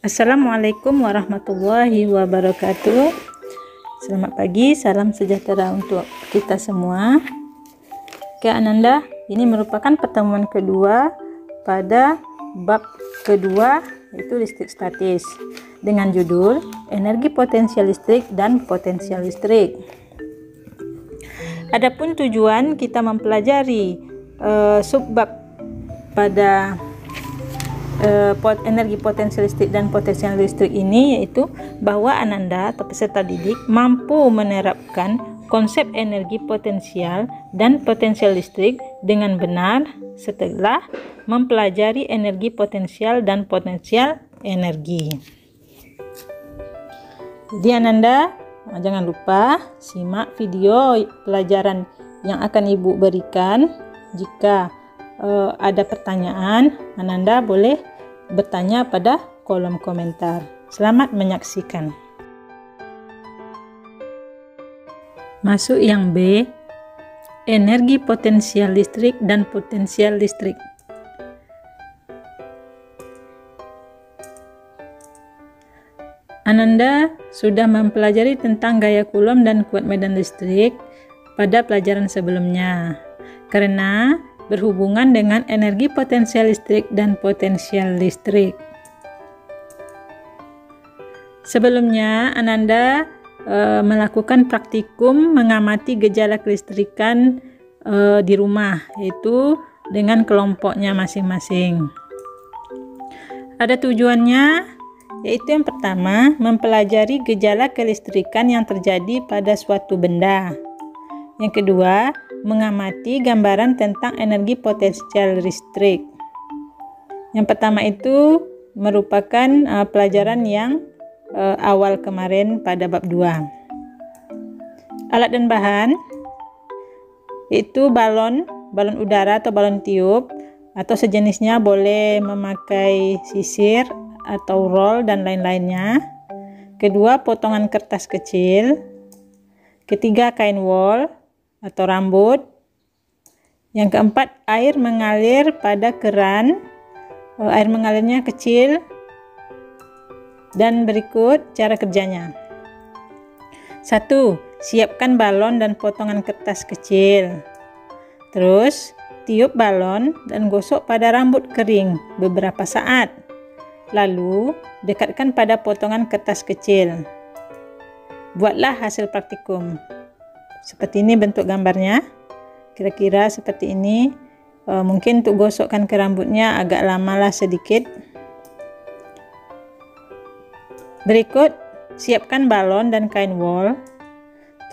Assalamualaikum warahmatullahi wabarakatuh. Selamat pagi, salam sejahtera untuk kita semua. Oke Ananda, ini merupakan pertemuan kedua pada bab kedua, yaitu listrik statis, dengan judul energi potensial listrik dan potensial listrik. Adapun tujuan kita mempelajari subbab pada energi potensial listrik dan potensial listrik ini, yaitu bahwa Ananda atau peserta didik mampu menerapkan konsep energi potensial dan potensial listrik dengan benar setelah mempelajari energi potensial dan potensial energi. Jadi Ananda jangan lupa simak video pelajaran yang akan Ibu berikan. Jika ada pertanyaan, Ananda boleh bertanya pada kolom komentar. Selamat menyaksikan. Masuk yang B, energi potensial listrik dan potensial listrik. Ananda sudah mempelajari tentang gaya Coulomb dan kuat medan listrik pada pelajaran sebelumnya, karena berhubungan dengan energi potensial listrik dan potensial listrik. Sebelumnya Ananda melakukan praktikum mengamati gejala kelistrikan di rumah, yaitu dengan kelompoknya masing-masing. Ada tujuannya, yaitu yang pertama, mempelajari gejala kelistrikan yang terjadi pada suatu benda. Yang kedua, mengamati gambaran tentang energi potensial listrik. Yang pertama itu merupakan pelajaran yang awal kemarin pada bab 2. Alat dan bahan yaitu balon udara atau balon tiup atau sejenisnya, boleh memakai sisir atau roll dan lain-lainnya. Kedua, potongan kertas kecil. Ketiga, kain wol atau rambut. Yang keempat, air mengalir pada keran. Air mengalirnya kecil. Dan berikut cara kerjanya. 1. Siapkan balon dan potongan kertas kecil. Terus, tiup balon dan gosok pada rambut kering beberapa saat. Lalu, dekatkan pada potongan kertas kecil. Buatlah hasil praktikum. Seperti ini bentuk gambarnya, kira-kira seperti ini. Mungkin untuk gosokkan ke rambutnya agak lamalah sedikit. Berikut, siapkan balon dan kain wol.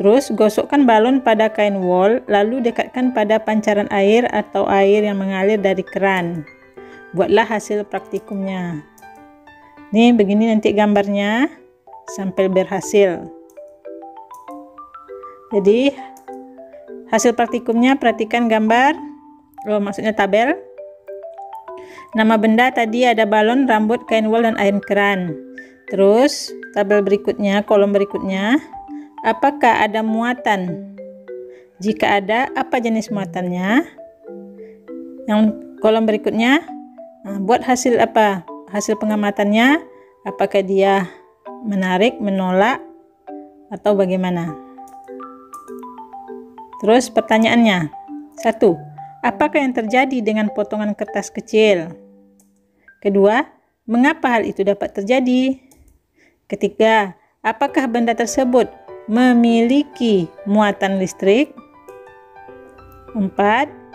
Terus gosokkan balon pada kain wol, lalu dekatkan pada pancaran air atau air yang mengalir dari keran. Buatlah hasil praktikumnya. Nih begini nanti gambarnya sampai berhasil. Jadi hasil praktikumnya, perhatikan gambar, maksudnya tabel. Nama benda tadi ada balon, rambut, kain wol, dan air keran. Terus tabel berikutnya, kolom berikutnya, apakah ada muatan? Jika ada, apa jenis muatannya? Yang kolom berikutnya, buat hasil apa? Hasil pengamatannya, apakah dia menarik, menolak, atau bagaimana? Terus pertanyaannya, 1. Apakah yang terjadi dengan potongan kertas kecil? Kedua, mengapa hal itu dapat terjadi? Ketiga, apakah benda tersebut memiliki muatan listrik? 4.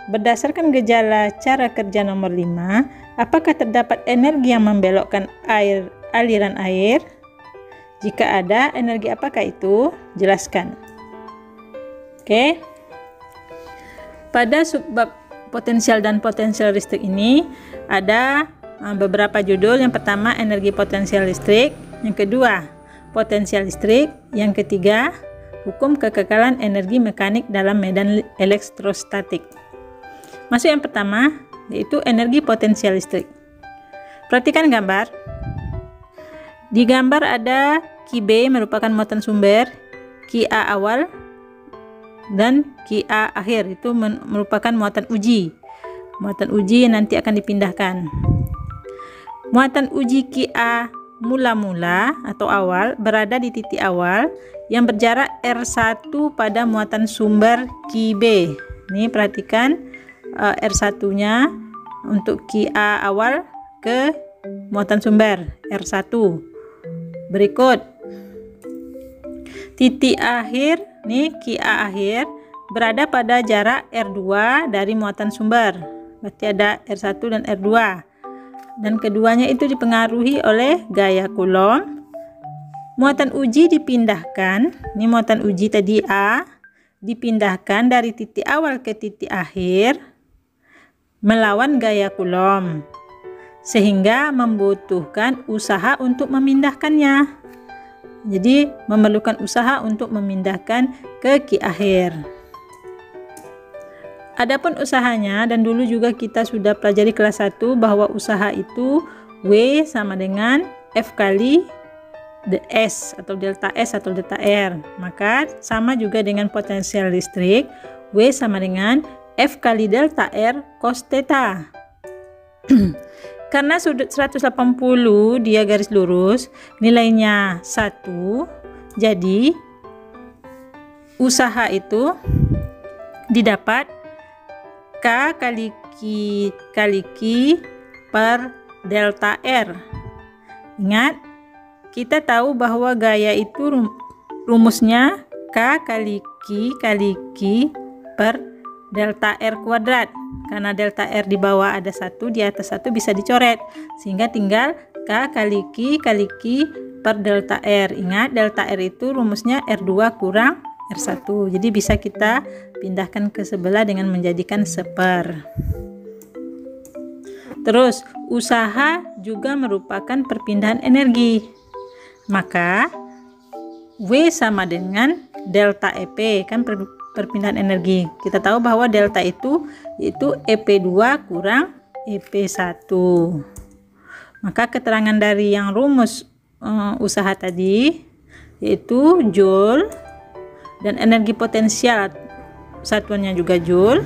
Berdasarkan gejala cara kerja nomor 5, apakah terdapat energi yang membelokkan aliran air? Jika ada, energi apakah itu? Jelaskan. Oke. Pada subbab potensial dan potensial listrik ini ada beberapa judul. Yang pertama, energi potensial listrik. Yang kedua, potensial listrik. Yang ketiga, hukum kekekalan energi mekanik dalam medan elektrostatik. Masuk yang pertama, yaitu energi potensial listrik. Perhatikan gambar. Di gambar ada Ki B merupakan muatan sumber, Ki A awal, dan Ki A akhir itu merupakan muatan uji. Muatan uji nanti akan dipindahkan. Muatan uji Ki A mula-mula atau awal berada di titik awal yang berjarak R1 pada muatan sumber QB. Ini perhatikan R1-nya untuk QA awal ke muatan sumber R1. Berikut titik akhir, nih QA akhir berada pada jarak R2 dari muatan sumber. Berarti ada R1 dan R2. Dan keduanya itu dipengaruhi oleh gaya Coulomb. Muatan uji dipindahkan, ini muatan uji tadi A, dipindahkan dari titik awal ke titik akhir melawan gaya Coulomb, sehingga membutuhkan usaha untuk memindahkannya. Jadi memerlukan usaha untuk memindahkan ke Q akhir. Adapun usahanya, dan dulu juga kita sudah pelajari kelas 1 bahwa usaha itu W sama dengan F kali S atau delta S atau delta R. Maka sama juga dengan potensial listrik, W sama dengan F kali delta R cos theta. Karena sudut 180 dia garis lurus, nilainya 1, jadi usaha itu didapat K kali Q per delta R. Ingat, kita tahu bahwa gaya itu rumusnya K kali Q per delta R kuadrat. Karena delta R di bawah ada 1, di atas 1 bisa dicoret. Sehingga tinggal K kali Q per delta R. Ingat, delta R itu rumusnya R2 kurang R1. Jadi bisa kita pindahkan ke sebelah dengan menjadikan seper. Terus, usaha juga merupakan perpindahan energi. Maka, W sama dengan delta EP, kan perpindahan energi. Kita tahu bahwa delta itu EP2 kurang EP1. Maka keterangan dari yang rumus usaha tadi yaitu Joule, dan energi potensial satuannya juga Joule,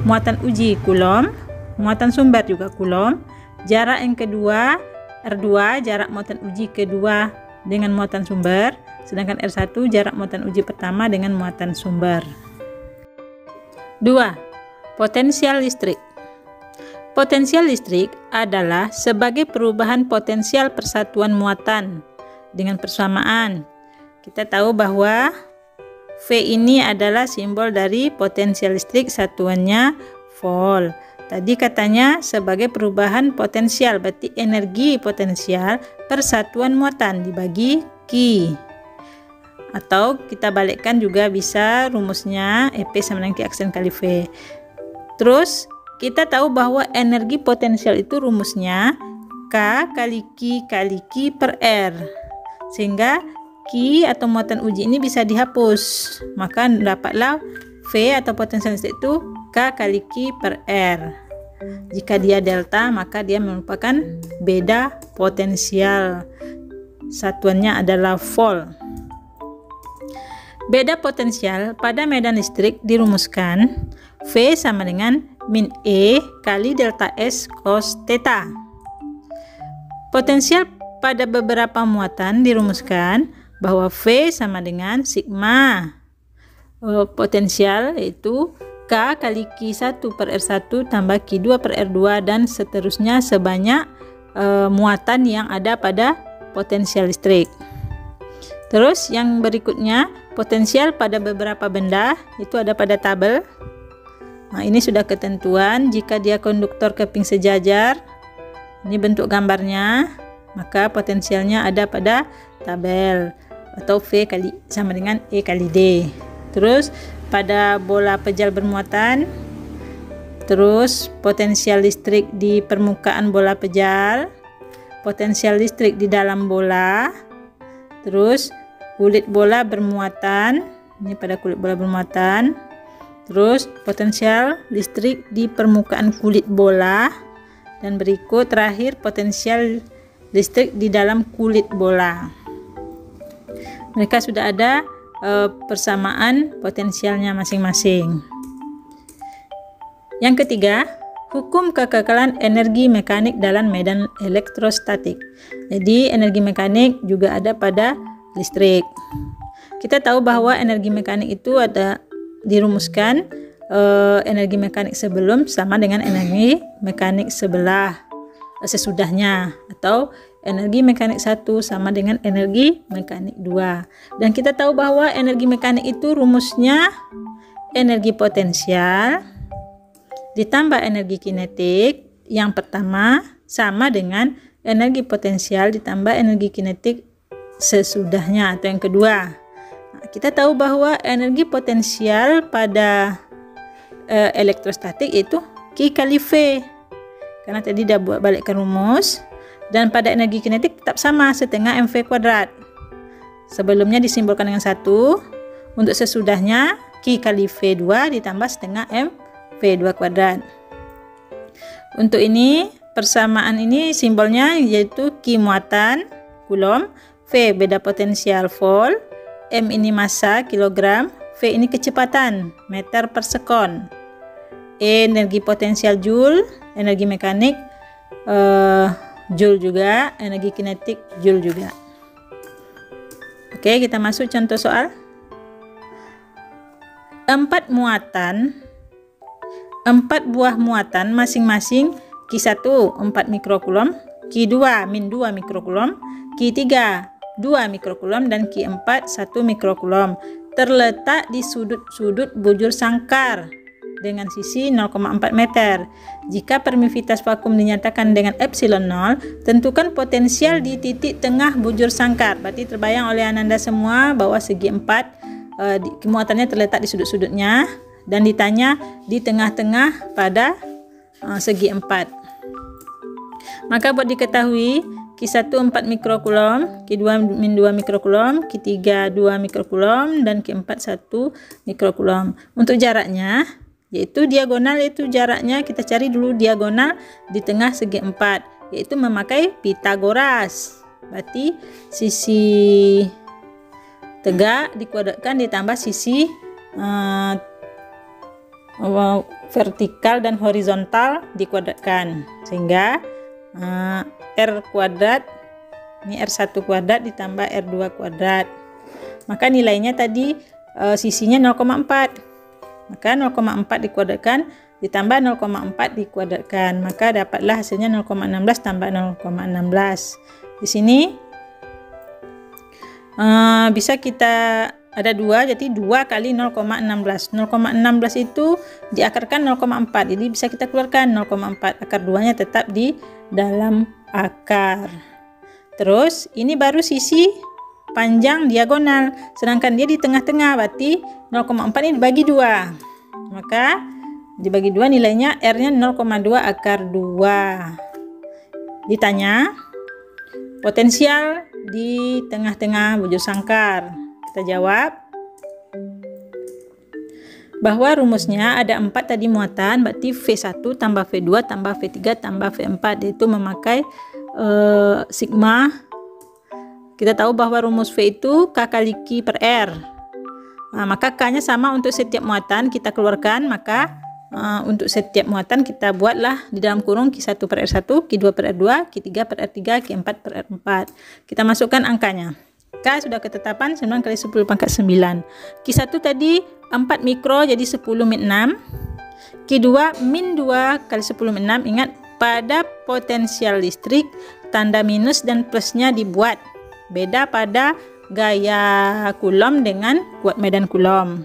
muatan uji Coulomb, muatan sumber juga Coulomb, jarak yang kedua R2, jarak muatan uji kedua dengan muatan sumber, sedangkan R1 jarak muatan uji pertama dengan muatan sumber. 2. Potensial listrik. Potensial listrik adalah sebagai perubahan potensial persatuan muatan dengan persamaan. Kita tahu bahwa V ini adalah simbol dari potensial listrik, satuannya volt. Tadi katanya sebagai perubahan potensial, berarti energi potensial persatuan muatan dibagi Q. Atau kita balikkan juga bisa, rumusnya EP sama dengan Q aksen kali V. Terus kita tahu bahwa energi potensial itu rumusnya K kali Q kali Q per R. Sehingga Q atau muatan uji ini bisa dihapus. Maka dapatlah V atau potensial listrik itu K kali Q per R. Jika dia delta, maka dia merupakan beda potensial. Satuannya adalah volt. Beda potensial pada medan listrik dirumuskan V sama dengan min E kali delta S cos theta. Potensial pada beberapa muatan dirumuskan bahwa V sama dengan sigma potensial, yaitu K kali Q1 per R1 tambah Q2 per R2 dan seterusnya sebanyak muatan yang ada pada potensial listrik. Terus yang berikutnya, potensial pada beberapa benda itu ada pada tabel. Nah, ini sudah ketentuan. Jika dia konduktor keping sejajar, ini bentuk gambarnya, maka potensialnya ada pada tabel, atau V kali sama dengan E kali D. Terus pada bola pejal bermuatan, terus potensial listrik di permukaan bola pejal, potensial listrik di dalam bola, terus kulit bola bermuatan, ini pada kulit bola bermuatan, terus potensial listrik di permukaan kulit bola, dan berikut terakhir potensial listrik di dalam kulit bola. Mereka sudah ada persamaan potensialnya masing-masing. Yang ketiga, hukum kekekalan energi mekanik dalam medan elektrostatik. Jadi energi mekanik juga ada pada listrik. Kita tahu bahwa energi mekanik itu ada dirumuskan energi mekanik sebelum sama dengan energi mekanik sesudahnya, atau energi mekanik 1 sama dengan energi mekanik 2. Dan kita tahu bahwa energi mekanik itu rumusnya energi potensial ditambah energi kinetik yang pertama sama dengan energi potensial ditambah energi kinetik sesudahnya atau yang kedua. Nah, kita tahu bahwa energi potensial pada elektrostatik itu Q kali V, karena tadi dah buat balikkan rumus. Dan pada energi kinetik tetap sama, setengah mv kuadrat. Sebelumnya disimbolkan dengan 1, untuk sesudahnya Q kali V2 ditambah setengah mv2 kuadrat. Untuk ini persamaan ini simbolnya yaitu Q muatan Coulomb, V beda potensial volt, M ini massa kilogram, V ini kecepatan meter per sekon, E energi potensial joule, energi mekanik joule juga, energi kinetik joule juga. Oke, kita masuk contoh soal. 4 buah muatan masing-masing Q1 4 mikrokulom, Q2 min 2 mikrokulom, Q3 2 mikrokulom, dan Q4 1 mikrokulom terletak di sudut-sudut bujur sangkar dengan sisi 0,4 meter. Jika permisivitas vakum dinyatakan dengan epsilon 0, tentukan potensial di titik tengah bujur sangkar. Berarti terbayang oleh Ananda semua bahwa segi 4 muatannya terletak di sudut-sudutnya, dan ditanya di tengah-tengah pada segi 4. Maka buat diketahui Q1 4 mikrokulom, Q2 min 2 mikrokulom, Q3 2 mikrokulom, dan Q4 1 mikrokulom. Untuk jaraknya yaitu diagonal, yaitu jaraknya kita cari dulu diagonal di tengah segi 4, yaitu memakai Pitagoras. Berarti sisi tegak dikuadratkan ditambah sisi vertikal dan horizontal dikuadratkan, sehingga R kuadrat ini R1 kuadrat ditambah R2 kuadrat. Maka nilainya tadi sisinya 0,4. Maka 0,4 dikuadratkan ditambah 0,4 dikuadratkan, maka dapatlah hasilnya 0,16 tambah 0,16. Di sini bisa kita ada 2, jadi 2 kali 0,16. 0,16 itu diakarkan 0,4, jadi bisa kita keluarkan 0,4. Akar 2-nya tetap di dalam akar. Terus ini baru sisi panjang diagonal, sedangkan dia di tengah-tengah, berarti 0,4 ini dibagi 2, maka dibagi 2 nilainya R-nya 0,2 akar 2. Ditanya potensial di tengah-tengah bujur sangkar. Kita jawab bahwa rumusnya ada 4 tadi muatan, berarti V1 tambah V2 tambah V3 tambah V4, yaitu memakai sigma. Kita tahu bahwa rumus V itu K kali Q per R. Nah, maka K-nya sama untuk setiap muatan kita keluarkan, maka untuk setiap muatan kita buatlah di dalam kurung Q1 per R1, Q2 per R2, Q3 per R3, Q4 per R4. Kita masukkan angkanya. K sudah ketetapan 9 kali 10 pangkat 9. Q1 tadi 4 mikro jadi 10 min 6. Q2 min 2 kali 10 min 6. Ingat, pada potensial listrik tanda minus dan plusnya dibuat. Beda pada gaya Coulomb dengan kuat medan Coulomb.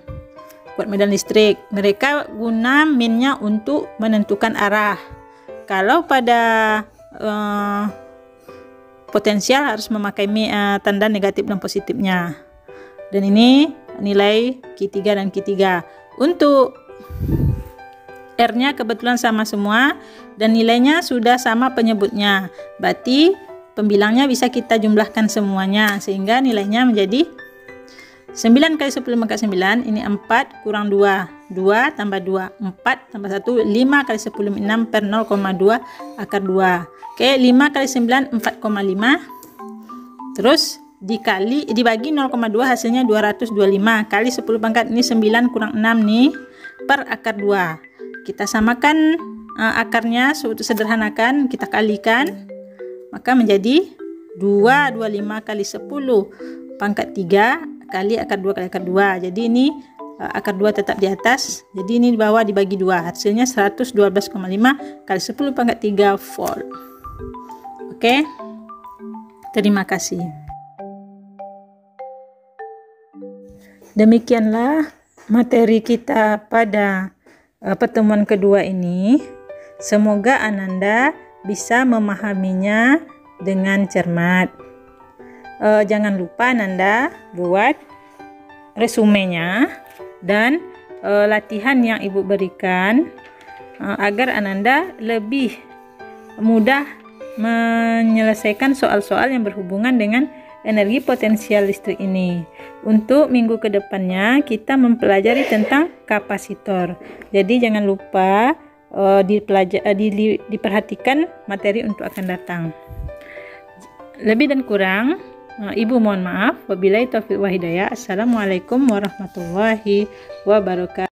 Kuat medan listrik, mereka guna minnya untuk menentukan arah. Kalau pada potensial harus memakai tanda negatif dan positifnya. Dan ini nilai Q3 dan Q3. Untuk R-nya kebetulan sama semua dan nilainya sudah sama penyebutnya. Berarti pembilangnya bisa kita jumlahkan semuanya, sehingga nilainya menjadi 9 kali 10 pangkat 9, ini 4 kurang 2, 2 tambah 2, 4 tambah 1, 5 kali 10 min 6 per 0,2 akar 2. Oke, 5 kali 9, 4,5. Terus dibagi 0,2 hasilnya 225 kali 10 pangkat, ini 9 kurang 6 nih, per akar 2. Kita samakan akarnya, sederhanakan, kita kalikan, maka menjadi 225 kali 10 pangkat 3 kali akar 2 kali akar 2. Jadi ini akar 2 tetap di atas, jadi ini di bawah dibagi 2, hasilnya 112,5 kali 10 pangkat 3 volt. Oke, terima kasih. Demikianlah materi kita pada pertemuan kedua ini. Semoga Ananda bisa memahaminya dengan cermat. Jangan lupa Ananda buat resumenya dan latihan yang Ibu berikan agar Ananda lebih mudah menyelesaikan soal-soal yang berhubungan dengan energi potensial listrik ini. Untuk minggu kedepannya kita mempelajari tentang kapasitor. Jadi jangan lupa diperhatikan materi untuk akan datang. Lebih dan kurang Ibu mohon maaf. Wabillahi taufiq wa hidayah. Assalamualaikum warahmatullahi wabarakatuh.